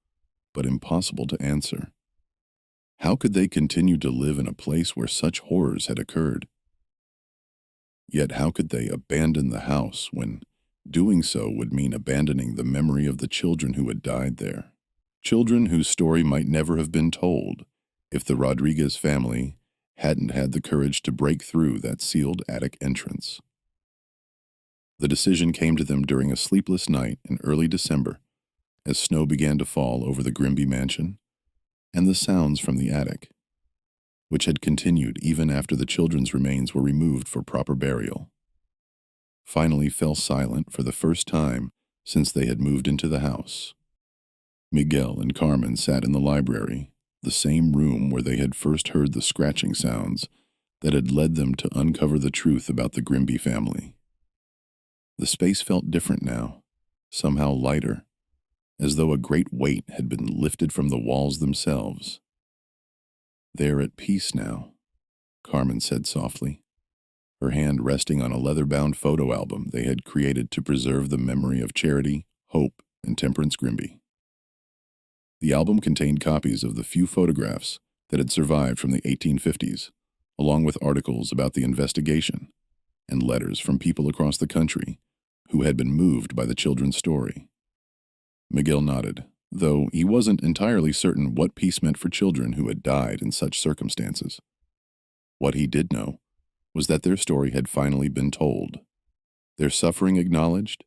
S1: but impossible to answer. How could they continue to live in a place where such horrors had occurred? Yet how could they abandon the house when doing so would mean abandoning the memory of the children who had died there? Children whose story might never have been told if the Rodriguez family hadn't had the courage to break through that sealed attic entrance. The decision came to them during a sleepless night in early December, as snow began to fall over the Grimby mansion, and the sounds from the attic, which had continued even after the children's remains were removed for proper burial, finally fell silent for the first time since they had moved into the house. Miguel and Carmen sat in the library, the same room where they had first heard the scratching sounds that had led them to uncover the truth about the Grimby family. The space felt different now, somehow lighter, as though a great weight had been lifted from the walls themselves. "They're at peace now," Carmen said softly, her hand resting on a leather-bound photo album they had created to preserve the memory of Charity, Hope, and Temperance Grimby. The album contained copies of the few photographs that had survived from the 1850s, along with articles about the investigation and letters from people across the country who had been moved by the children's story. Miguel nodded, though he wasn't entirely certain what peace meant for children who had died in such circumstances. What he did know was that their story had finally been told, their suffering acknowledged,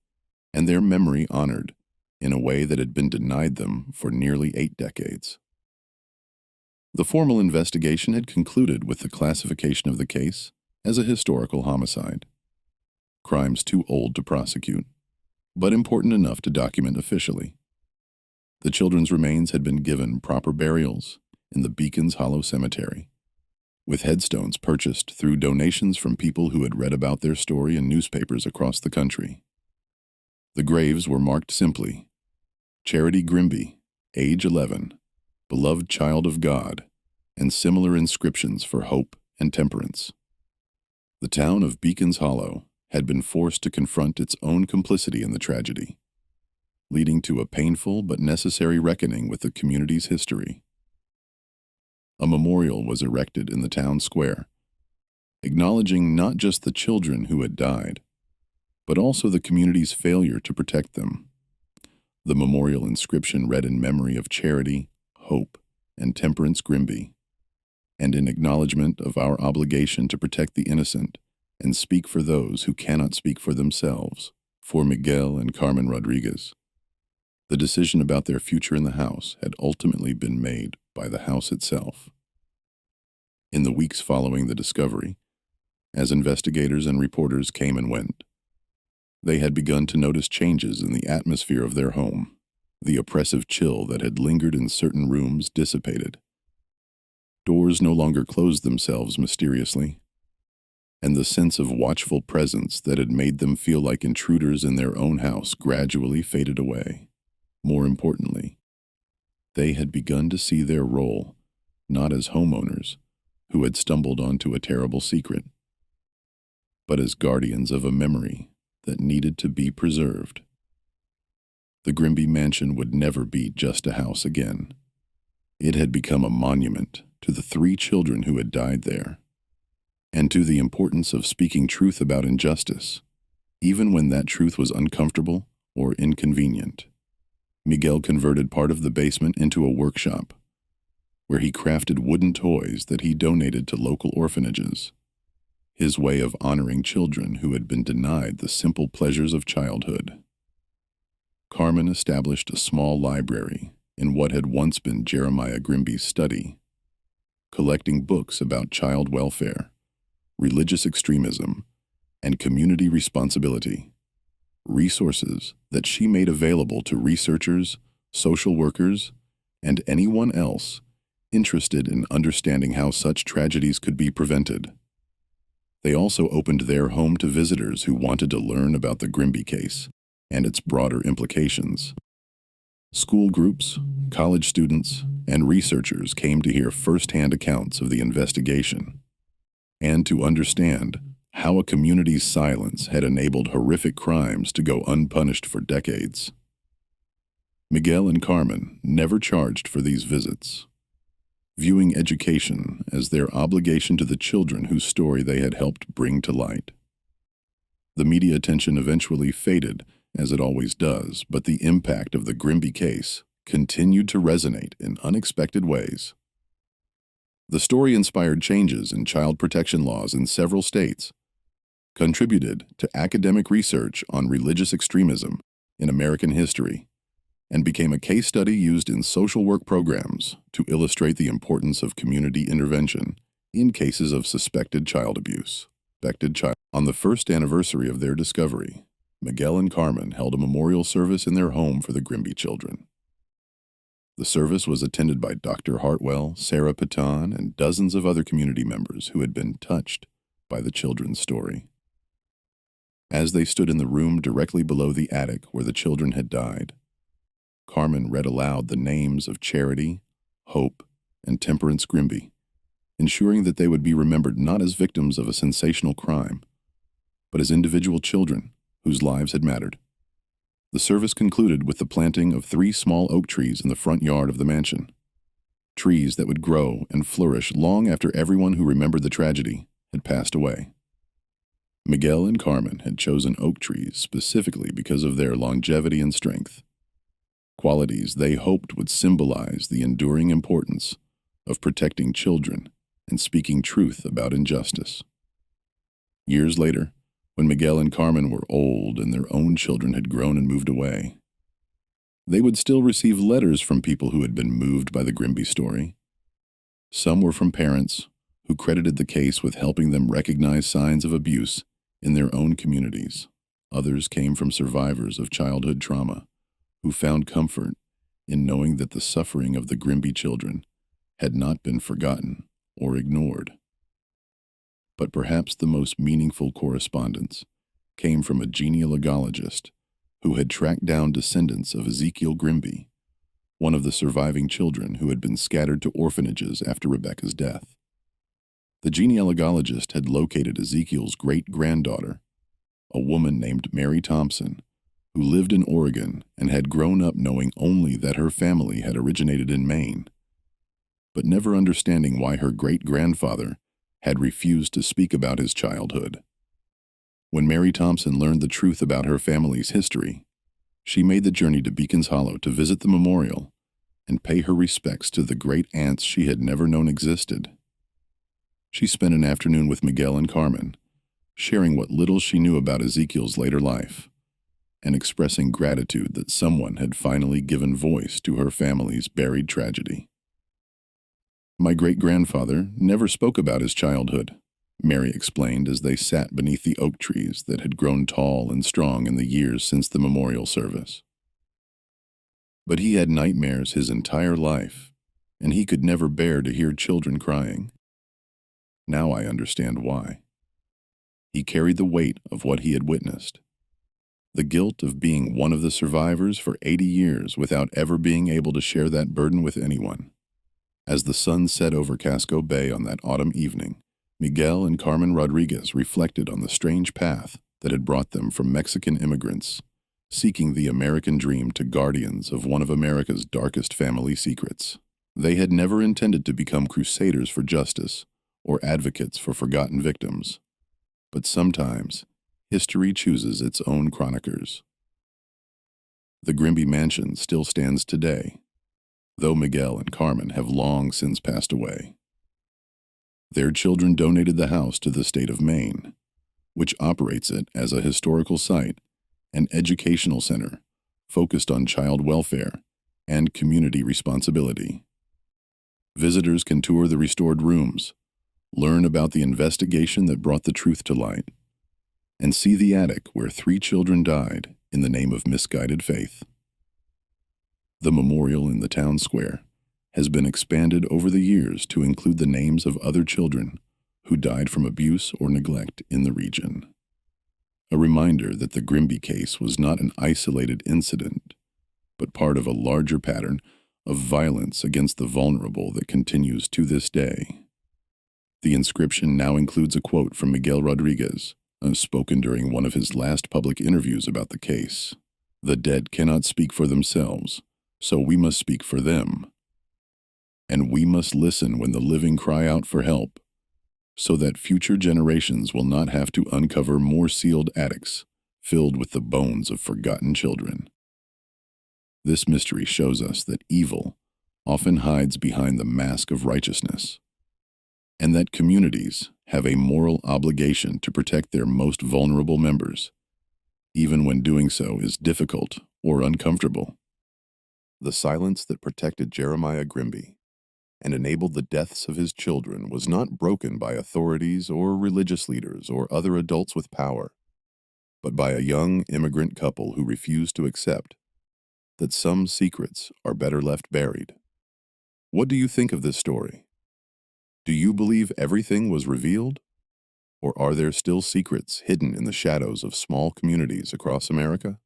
S1: and their memory honored in a way that had been denied them for nearly 8 decades. The formal investigation had concluded with the classification of the case as a historical homicide. Crimes too old to prosecute, but important enough to document officially. The children's remains had been given proper burials in the Beacons Hollow Cemetery, with headstones purchased through donations from people who had read about their story in newspapers across the country. The graves were marked simply, Charity Grimby, age 11, beloved child of God, and similar inscriptions for hope and temperance. The town of Beacons Hollow had been forced to confront its own complicity in the tragedy, leading to a painful but necessary reckoning with the community's history. A memorial was erected in the town square, acknowledging not just the children who had died, but also the community's failure to protect them. The memorial inscription read in memory of Charity, Hope, and Temperance Grimby, and in acknowledgement of our obligation to protect the innocent and speak for those who cannot speak for themselves, for Miguel and Carmen Rodriguez. The decision about their future in the house had ultimately been made by the house itself. In the weeks following the discovery, as investigators and reporters came and went, they had begun to notice changes in the atmosphere of their home. The oppressive chill that had lingered in certain rooms dissipated. Doors no longer closed themselves mysteriously, and the sense of watchful presence that had made them feel like intruders in their own house gradually faded away. More importantly, they had begun to see their role not as homeowners who had stumbled onto a terrible secret, but as guardians of a memory that needed to be preserved. The Grimby mansion would never be just a house again. It had become a monument to the 3 children who had died there, and to the importance of speaking truth about injustice, even when that truth was uncomfortable or inconvenient. Miguel converted part of the basement into a workshop, where he crafted wooden toys that he donated to local orphanages, his way of honoring children who had been denied the simple pleasures of childhood. Carmen established a small library in what had once been Jeremiah Grimby's study, collecting books about child welfare, religious extremism, and community responsibility, resources that she made available to researchers, social workers, and anyone else interested in understanding how such tragedies could be prevented. They also opened their home to visitors who wanted to learn about the Grimby case and its broader implications. School groups, college students, and researchers came to hear firsthand accounts of the investigation and to understand how a community's silence had enabled horrific crimes to go unpunished for decades. Miguel and Carmen never charged for these visits, viewing education as their obligation to the children whose story they had helped bring to light. The media attention eventually faded, as it always does, but the impact of the Grimby case continued to resonate in unexpected ways. The story inspired changes in child protection laws in several states, contributed to academic research on religious extremism in American history, and became a case study used in social work programs to illustrate the importance of community intervention in cases of suspected child abuse. On the first anniversary of their discovery, Miguel and Carmen held a memorial service in their home for the Grimby children. The service was attended by Dr. Hartwell, Sarah Paton, and dozens of other community members who had been touched by the children's story. As they stood in the room directly below the attic where the children had died, Carmen read aloud the names of Charity, Hope, and Temperance Grimby, ensuring that they would be remembered not as victims of a sensational crime, but as individual children whose lives had mattered. The service concluded with the planting of 3 small oak trees in the front yard of the mansion, trees that would grow and flourish long after everyone who remembered the tragedy had passed away. Miguel and Carmen had chosen oak trees specifically because of their longevity and strength, qualities they hoped would symbolize the enduring importance of protecting children and speaking truth about injustice. Years later, when Miguel and Carmen were old and their own children had grown and moved away, they would still receive letters from people who had been moved by the Grimby story. Some were from parents who credited the case with helping them recognize signs of abuse in their own communities. Others came from survivors of childhood trauma who found comfort in knowing that the suffering of the Grimby children had not been forgotten or ignored. But perhaps the most meaningful correspondence came from a genealogist who had tracked down descendants of Ezekiel Grimby, one of the surviving children who had been scattered to orphanages after Rebecca's death. The genealogist had located Ezekiel's great-granddaughter, a woman named Mary Thompson, who lived in Oregon and had grown up knowing only that her family had originated in Maine, but never understanding why her great-grandfather had refused to speak about his childhood. When Mary Thompson learned the truth about her family's history, she made the journey to Beacons Hollow to visit the memorial and pay her respects to the great aunts she had never known existed. She spent an afternoon with Miguel and Carmen, sharing what little she knew about Ezekiel's later life, and expressing gratitude that someone had finally given voice to her family's buried tragedy. "My great-grandfather never spoke about his childhood," Mary explained as they sat beneath the oak trees that had grown tall and strong in the years since the memorial service. "But he had nightmares his entire life, and he could never bear to hear children crying. Now I understand why. He carried the weight of what he had witnessed, the guilt of being one of the survivors for 80 years without ever being able to share that burden with anyone." As the sun set over Casco Bay on that autumn evening, Miguel and Carmen Rodriguez reflected on the strange path that had brought them from Mexican immigrants, seeking the American dream, to guardians of one of America's darkest family secrets. They had never intended to become crusaders for justice or advocates for forgotten victims, but sometimes history chooses its own chroniclers. The Grimby mansion still stands today, though Miguel and Carmen have long since passed away. Their children donated the house to the state of Maine, which operates it as a historical site and educational center focused on child welfare and community responsibility. Visitors can tour the restored rooms, learn about the investigation that brought the truth to light, and see the attic where 3 children died in the name of misguided faith. The memorial in the town square has been expanded over the years to include the names of other children who died from abuse or neglect in the region. A reminder that the Grimby case was not an isolated incident, but part of a larger pattern of violence against the vulnerable that continues to this day. The inscription now includes a quote from Miguel Rodriguez, spoken during one of his last public interviews about the case. "The dead cannot speak for themselves, so we must speak for them. And we must listen when the living cry out for help, so that future generations will not have to uncover more sealed attics filled with the bones of forgotten children." This mystery shows us that evil often hides behind the mask of righteousness, and that communities have a moral obligation to protect their most vulnerable members, even when doing so is difficult or uncomfortable. The silence that protected Jeremiah Grimby and enabled the deaths of his children was not broken by authorities or religious leaders or other adults with power, but by a young immigrant couple who refused to accept that some secrets are better left buried. What do you think of this story? Do you believe everything was revealed? Or are there still secrets hidden in the shadows of small communities across America?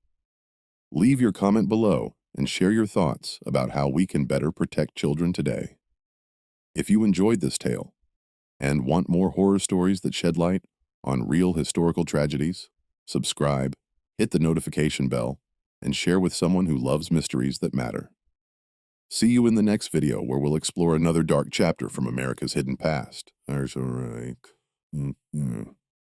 S1: Leave your comment below and share your thoughts about how we can better protect children today. If you enjoyed this tale and want more horror stories that shed light on real historical tragedies, subscribe, hit the notification bell, and share with someone who loves mysteries that matter. See you in the next video where we'll explore another dark chapter from America's hidden past. That's all right.